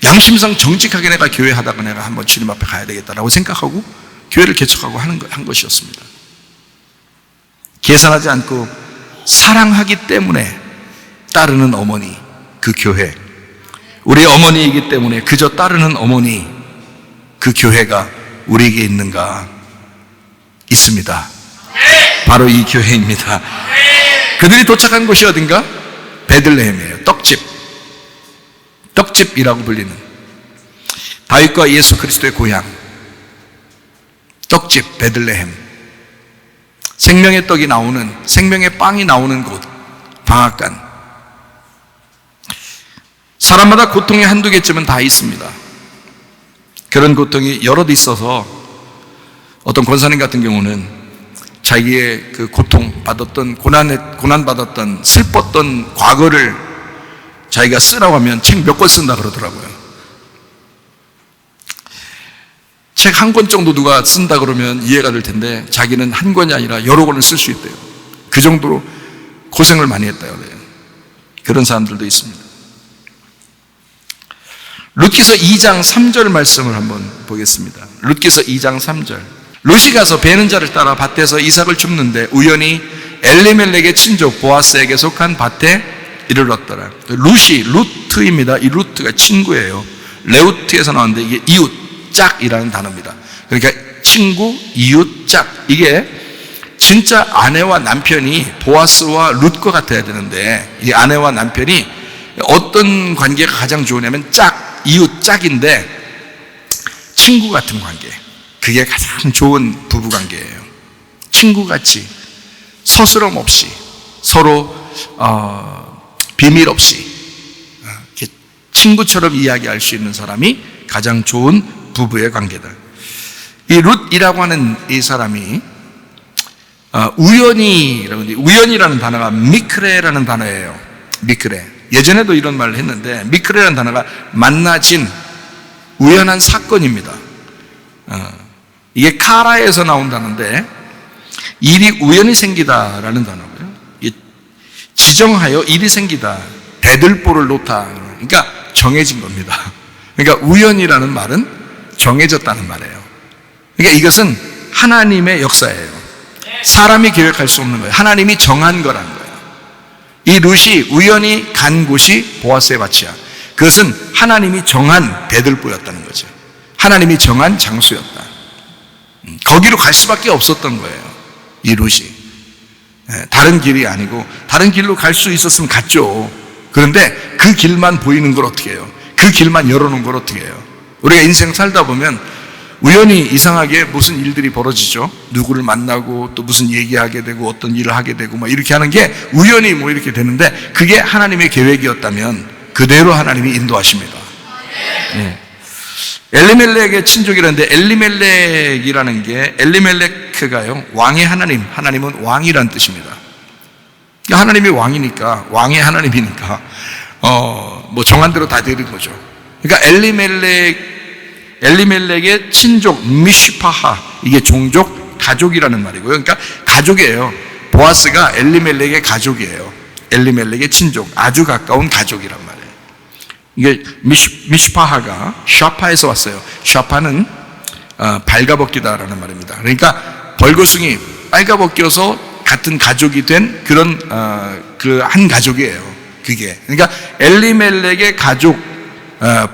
양심상 정직하게 내가 교회 하다가 내가 한번 주님 앞에 가야 되겠다라고 생각하고 교회를 개척하고 한 것이었습니다. 계산하지 않고 사랑하기 때문에 따르는 어머니, 그 교회, 우리 어머니이기 때문에 그저 따르는 어머니, 그 교회가 우리에게 있는가? 있습니다. 바로 이 교회입니다. 그들이 도착한 곳이 어딘가? 베들레헴이에요. 떡집이라고 불리는 다윗과 예수 그리스도의 고향, 떡집 베들레헴. 생명의 떡이 나오는, 생명의 빵이 나오는 곳, 방앗간. 사람마다 고통이 한두 개쯤은 다 있습니다. 그런 고통이 여럿 있어서 어떤 권사님 같은 경우는 자기의 그 고통받았던, 고난받았던, 슬펐던 과거를 자기가 쓰라고 하면 책 몇 권 쓴다 그러더라고요. 책 한 권 정도 누가 쓴다 그러면 이해가 될 텐데 자기는 한 권이 아니라 여러 권을 쓸 수 있대요. 그 정도로 고생을 많이 했다요. 그런 사람들도 있습니다. 룻기서 2장 3절 말씀을 한번 보겠습니다. 룻기서 2장 3절. 룻이 가서 베는 자를 따라 밭에서 이삭을 줍는데 우연히 엘리멜렉의 친족 보아스에게 속한 밭에 이르렀더라. 루트입니다. 이 루트가 친구예요. 레우트에서 나왔는데 이게 이웃, 짝이라는 단어입니다. 그러니까 친구, 이웃, 짝. 이게 진짜 아내와 남편이 보아스와 룻과 같아야 되는데 이 아내와 남편이 어떤 관계가 가장 좋으냐면 짝, 이웃, 짝인데 친구 같은 관계. 그게 가장 좋은 부부관계예요. 친구같이 서스럼 없이 서로 비밀 없이 친구처럼 이야기할 수 있는 사람이 가장 좋은 부부의 관계다. 이 룻이라고 하는 이 사람이 우연이라는 단어가 미크레라는 단어예요. 미크레. 예전에도 이런 말을 했는데 미크레라는 단어가 만나진 우연한 사건입니다. 이게 카라에서 나온 단어인데 일이 우연히 생기다라는 단어고요. 지정하여 일이 생기다, 대들보를 놓다. 그러니까 정해진 겁니다. 그러니까 우연이라는 말은 정해졌다는 말이에요. 그러니까 이것은 하나님의 역사예요. 사람이 계획할 수 없는 거예요. 하나님이 정한 거라는 거예요. 이 룻이 우연히 간 곳이 보아스의 밭이야. 그것은 하나님이 정한 대들보였다는 거죠. 하나님이 정한 장소였다. 거기로 갈 수밖에 없었던 거예요. 이 룻이. 다른 길이 아니고 다른 길로 갈 수 있었으면 갔죠. 그런데 그 길만 보이는 걸 어떻게 해요? 그 길만 열어놓은 걸 어떻게 해요? 우리가 인생 살다 보면 우연히 이상하게 무슨 일들이 벌어지죠. 누구를 만나고 또 무슨 얘기하게 되고 어떤 일을 하게 되고 막 이렇게 하는 게 우연히 뭐 이렇게 되는데 그게 하나님의 계획이었다면 그대로 하나님이 인도하십니다. 네. 엘리멜렉의 친족이라는데 엘리멜렉이라는 게 엘리멜렉가요 왕의 하나님, 하나님은 왕이란 뜻입니다. 하나님이 왕이니까 왕의 하나님이니까 뭐 정한 대로 다 되는 거죠. 그러니까 엘리멜렉의 친족 미시파하, 이게 종족 가족이라는 말이고요. 그러니까 가족이에요. 보아스가 엘리멜렉의 가족이에요. 엘리멜렉의 친족, 아주 가까운 가족이란 말이에요. 이게 미시파하가 샤파에서 왔어요. 샤파는 발가벗기다라는 말입니다. 그러니까 벌거숭이 빨가벗겨서 같은 가족이 된 그런 그 한 가족이에요. 그게 그러니까 엘리멜렉의 가족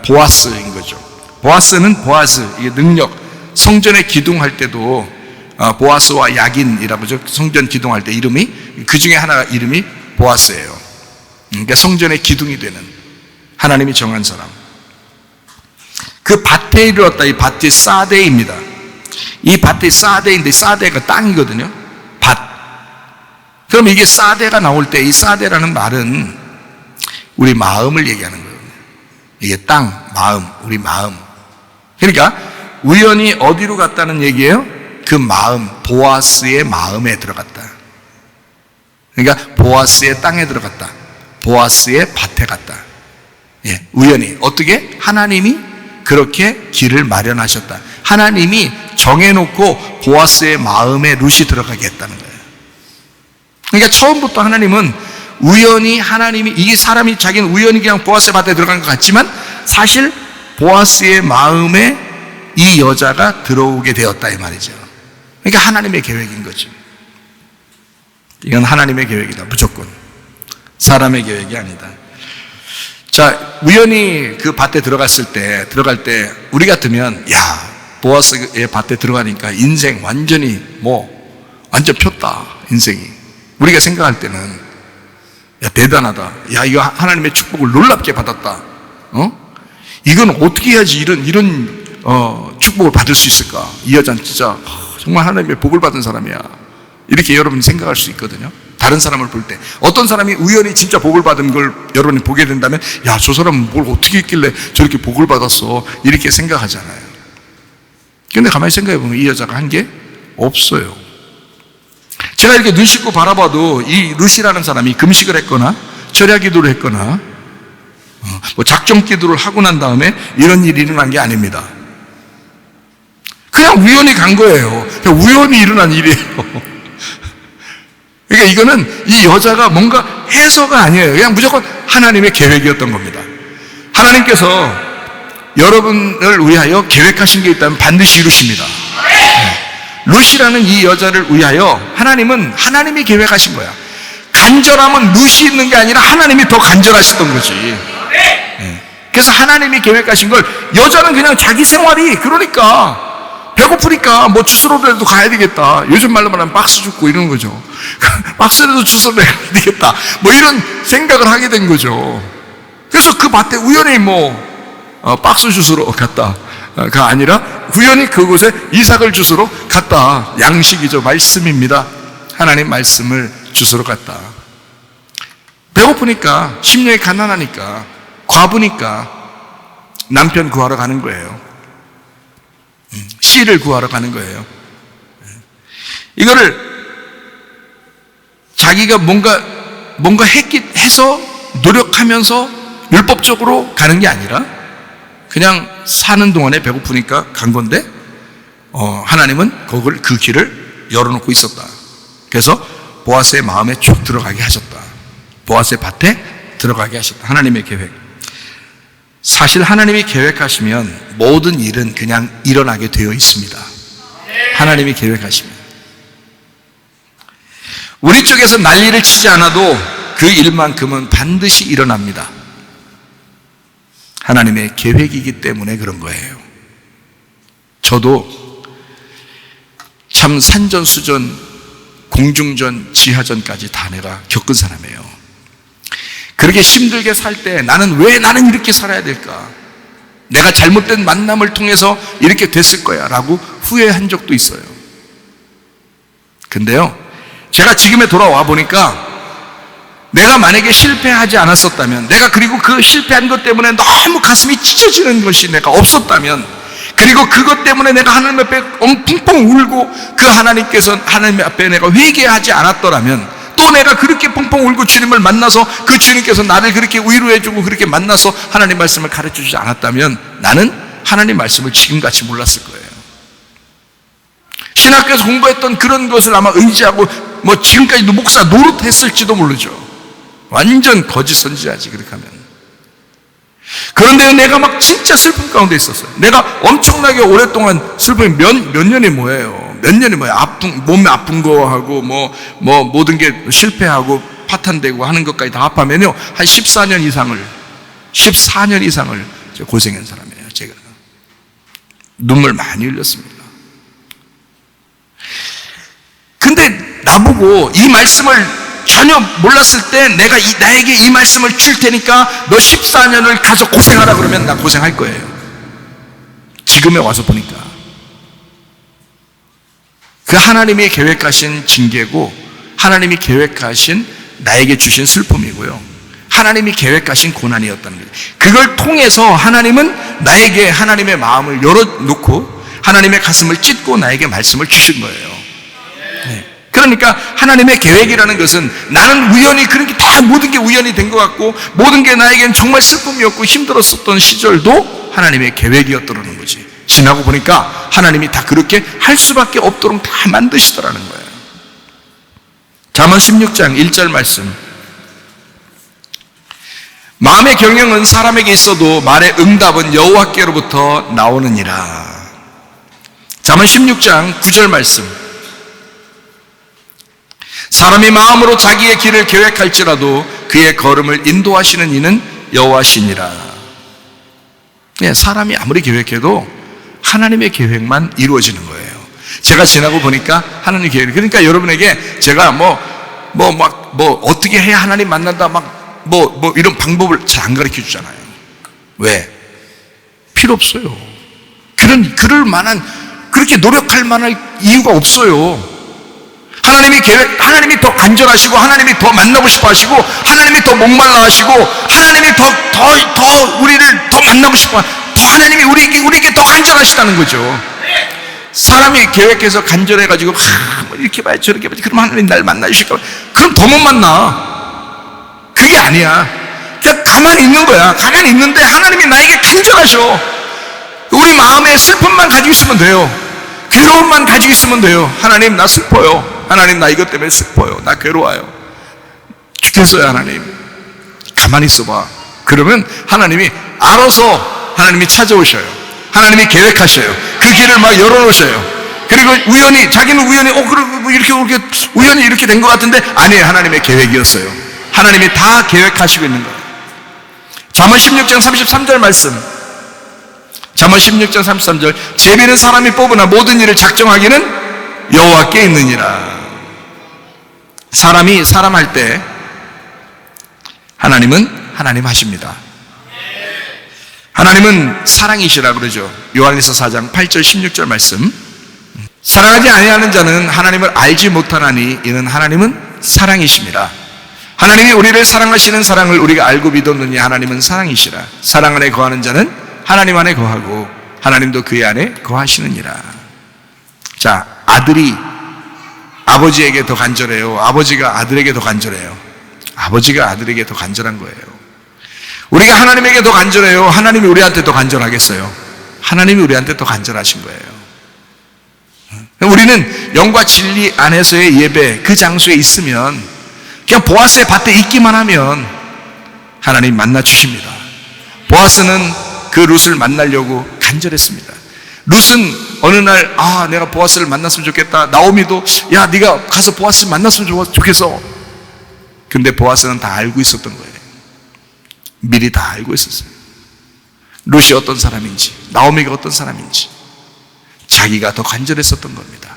보아스인 거죠. 보아스는 보아스, 이게 능력, 성전에 기둥할 때도 보아스와 야긴이라고 죠. 성전 기둥할 때 이름이, 그 중에 하나가 이름이 보아스예요. 그러니까 성전의 기둥이 되는 하나님이 정한 사람. 그 밭에 이르렀다. 이 밭이 사데입니다. 이 밭이 사데인데, 사데가 땅이거든요. 밭. 그럼 이게 사데가 나올 때 이 사데라는 말은 우리 마음을 얘기하는 거예요. 이게 땅, 마음, 우리 마음. 그러니까 우연히 어디로 갔다는 얘기예요? 그 마음, 보아스의 마음에 들어갔다. 그러니까 보아스의 땅에 들어갔다. 보아스의 밭에 갔다. 예, 우연히. 어떻게? 하나님이 그렇게 길을 마련하셨다. 하나님이 정해놓고 보아스의 마음에 룻이 들어가게 했다는 거예요. 그러니까 처음부터 하나님은 우연히, 하나님이, 이 사람이 자기는 우연히 그냥 보아스의 밭에 들어간 것 같지만 사실 보아스의 마음에 이 여자가 들어오게 되었다, 이 말이죠. 그러니까 하나님의 계획인 거죠. 이건 하나님의 계획이다, 무조건. 사람의 계획이 아니다. 자, 우연히 그 밭에 들어갈 때 우리 같으면, 야, 보아스의 밭에 들어가니까 인생 완전히 완전 폈다, 인생이. 우리가 생각할 때는, 야, 대단하다. 야, 이거 하나님의 축복을 놀랍게 받았다. 이건 어떻게 해야지 이런 축복을 받을 수 있을까? 이 여자는 진짜 정말 하나님의 복을 받은 사람이야. 이렇게 여러분이 생각할 수 있거든요. 다른 사람을 볼 때. 어떤 사람이 우연히 진짜 복을 받은 걸 여러분이 보게 된다면, 야, 저 사람은 뭘 어떻게 했길래 저렇게 복을 받았어. 이렇게 생각하잖아요. 근데 가만히 생각해 보면 이 여자가 한 게 없어요. 제가 이렇게 눈 씻고 바라봐도 이 룻이라는 사람이 금식을 했거나 철야 기도를 했거나 작정 기도를 하고 난 다음에 이런 일이 일어난 게 아닙니다. 그냥 우연히 간 거예요. 그냥 우연히 일어난 일이에요. 그러니까 이거는 이 여자가 뭔가 해서가 아니에요. 그냥 무조건 하나님의 계획이었던 겁니다. 하나님께서 여러분을 위하여 계획하신 게 있다면 반드시 이루십니다. 룻이라는 이 여자를 위하여 하나님은 하나님이 계획하신 거야. 간절함은 룻이 있는 게 아니라 하나님이 더 간절하시던 거지. 그래서 하나님이 계획하신 걸, 여자는 그냥 자기 생활이, 그러니까 배고프니까 뭐 주스로라도 가야 되겠다. 요즘 말로 말하면 박스 줍고 이러는 거죠. 박스라도 주스로 내야 되겠다. 뭐 이런 생각을 하게 된 거죠. 그래서 그 밭에 우연히 박스 주스로 갔다가 아니라 우연히 그곳에 이삭을 주스러 갔다. 양식이죠. 말씀입니다. 하나님 말씀을 주스러 갔다. 배고프니까, 심령이 가난하니까, 과부니까 남편 구하러 가는 거예요. 씨를 구하러 가는 거예요. 이거를 자기가 뭔가 해서 노력하면서 율법적으로 가는 게 아니라 그냥 사는 동안에 배고프니까 간 건데, 하나님은 그 길을 열어놓고 있었다. 그래서 보아스의 마음에 쭉 들어가게 하셨다. 보아스의 밭에 들어가게 하셨다. 하나님의 계획. 사실 하나님이 계획하시면 모든 일은 그냥 일어나게 되어 있습니다. 하나님이 계획하시면. 우리 쪽에서 난리를 치지 않아도 그 일만큼은 반드시 일어납니다. 하나님의 계획이기 때문에 그런 거예요. 저도 참 산전수전, 공중전, 지하전까지 다 내가 겪은 사람이에요. 그렇게 힘들게 살 때 왜 나는 이렇게 살아야 될까? 내가 잘못된 만남을 통해서 이렇게 됐을 거야 라고 후회한 적도 있어요. 근데요, 제가 지금에 돌아와 보니까 내가 만약에 실패하지 않았었다면, 내가 그리고 그 실패한 것 때문에 너무 가슴이 찢어지는 것이 내가 없었다면, 그리고 그것 때문에 내가 하나님 앞에 펑펑 울고 그 하나님께서 하나님 앞에 내가 회개하지 않았더라면, 또 내가 그렇게 펑펑 울고 주님을 만나서 그 주님께서 나를 그렇게 위로해주고 그렇게 만나서 하나님 말씀을 가르쳐주지 않았다면 나는 하나님 말씀을 지금같이 몰랐을 거예요. 신학교에서 공부했던 그런 것을 아마 의지하고 지금까지도 목사 노릇했을지도 모르죠. 완전 거짓 선지자지 그렇게 하면. 그런데 내가 막 진짜 슬픔 가운데 있었어요. 내가 엄청나게 오랫동안 슬픔이 몇 년이 뭐예요. 몸이 아픈 거하고 모든 게 실패하고 파탄되고 하는 것까지 다 합하면요, 한 14년 이상을 고생한 사람이에요. 제가 눈물 많이 흘렸습니다. 근데 나보고 이 말씀을 전혀 몰랐을 때 내가 나에게 이 말씀을 줄 테니까 너 14년을 가서 고생하라 그러면 나 고생할 거예요. 지금에 와서 보니까 그 하나님이 계획하신 징계고 하나님이 계획하신 나에게 주신 슬픔이고요, 하나님이 계획하신 고난이었다는 거예요. 그걸 통해서 하나님은 나에게 하나님의 마음을 열어놓고 하나님의 가슴을 찢고 나에게 말씀을 주신 거예요. 네. 그러니까 하나님의 계획이라는 것은 나는 우연히 그런 게 다 모든 게 우연이 된 것 같고 모든 게 나에게는 정말 슬픔이었고 힘들었었던 시절도 하나님의 계획이었더라는 거지. 지나고 보니까 하나님이 다 그렇게 할 수밖에 없도록 다 만드시더라는 거예요. 잠언 16장 1절 말씀. 마음의 경영은 사람에게 있어도 말의 응답은 여호와께로부터 나오느니라. 잠언 16장 9절 말씀. 사람이 마음으로 자기의 길을 계획할지라도 그의 걸음을 인도하시는 이는 여호와시니라. 네, 사람이 아무리 계획해도 하나님의 계획만 이루어지는 거예요. 제가 지나고 보니까 하나님 계획. 그러니까 여러분에게 제가 어떻게 해야 하나님 만난다 이런 방법을 잘 안 가르쳐 주잖아요. 왜? 필요 없어요. 그럴 만한, 그렇게 노력할 만한 이유가 없어요. 하나님이 더 간절하시고, 하나님이 더 만나고 싶어 하시고, 하나님이 더 목말라 하시고, 하나님이 더 우리를 더 만나고 싶어, 하나님이 우리에게 더 간절하시다는 거죠. 사람이 계획해서 간절해가지고, 이렇게 봐야지, 저렇게 봐야지, 그럼 하나님 날 만나주실까? 그럼 더 못 만나. 그게 아니야. 그냥 가만히 있는 거야. 가만히 있는데 하나님이 나에게 간절하셔. 우리 마음에 슬픔만 가지고 있으면 돼요. 괴로움만 가지고 있으면 돼요. 하나님, 나 슬퍼요. 하나님, 나 이것 때문에 슬퍼요. 나 괴로워요. 죽겠어요. 하나님, 가만히 있어봐. 그러면 하나님이 알아서 하나님이 찾아오셔요. 하나님이 계획하셔요. 그 길을 막 열어놓으셔요. 그리고 자기는 우연히 이렇게 우연히 이렇게 된 것 같은데 아니에요. 하나님의 계획이었어요. 하나님이 다 계획하시고 있는 거예요. 잠언 16장 33절 말씀. 잠언 16장 33절. 제비는 사람이 뽑으나 모든 일을 작정하기는 여호와께 있느니라. 사람이 사람 할 때 하나님은 하나님 하십니다. 하나님은 사랑이시라 그러죠. 요한일서 4장 8절 16절 말씀. 사랑하지 아니하는 자는 하나님을 알지 못하나니 이는 하나님은 사랑이십니다. 하나님이 우리를 사랑하시는 사랑을 우리가 알고 믿었느니 하나님은 사랑이시라. 사랑 안에 거하는 자는 하나님 안에 거하고 하나님도 그의 안에 거하시느니라. 자, 아들이 아버지에게 더 간절해요? 아버지가 아들에게 더 간절해요? 아버지가 아들에게 더 간절한 거예요. 우리가 하나님에게 더 간절해요? 하나님이 우리한테 더 간절하겠어요? 하나님이 우리한테 더 간절하신 거예요. 우리는 영과 진리 안에서의 예배, 그 장소에 있으면 그냥 보아스의 밭에 있기만 하면 하나님 만나 주십니다. 보아스는 그 룻을 만나려고 간절했습니다. 룻은 어느 날 내가 보아스를 만났으면 좋겠다. 나오미도 야, 네가 가서 보아스를 만났으면 좋겠어. 근데 보아스는 다 알고 있었던 거예요. 미리 다 알고 있었어요. 룻이 어떤 사람인지, 나오미가 어떤 사람인지 자기가 더 간절했었던 겁니다.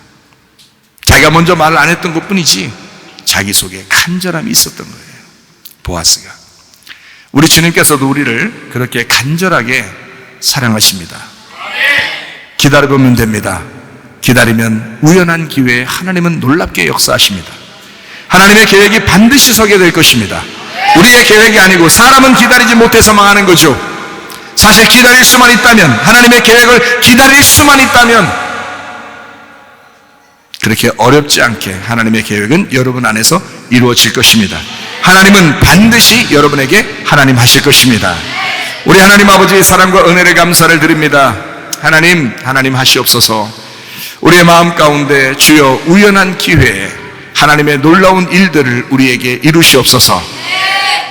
자기가 먼저 말을 안 했던 것 뿐이지 자기 속에 간절함이 있었던 거예요. 보아스가. 우리 주님께서도 우리를 그렇게 간절하게 사랑하십니다. 기다려보면 됩니다. 기다리면 우연한 기회에 하나님은 놀랍게 역사하십니다. 하나님의 계획이 반드시 서게 될 것입니다. 우리의 계획이 아니고 사람은 기다리지 못해서 망하는 거죠. 사실 기다릴 수만 있다면, 하나님의 계획을 기다릴 수만 있다면 그렇게 어렵지 않게 하나님의 계획은 여러분 안에서 이루어질 것입니다. 하나님은 반드시 여러분에게 하나님 하실 것입니다. 우리 하나님 아버지의 사랑과 은혜를 감사를 드립니다. 하나님 하시옵소서. 우리의 마음 가운데 주여 우연한 기회에 하나님의 놀라운 일들을 우리에게 이루시옵소서.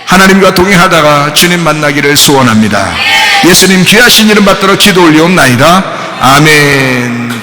하나님과 동행하다가 주님 만나기를 소원합니다. 예수님 귀하신 이름 받들어 기도 올리옵나이다. 아멘.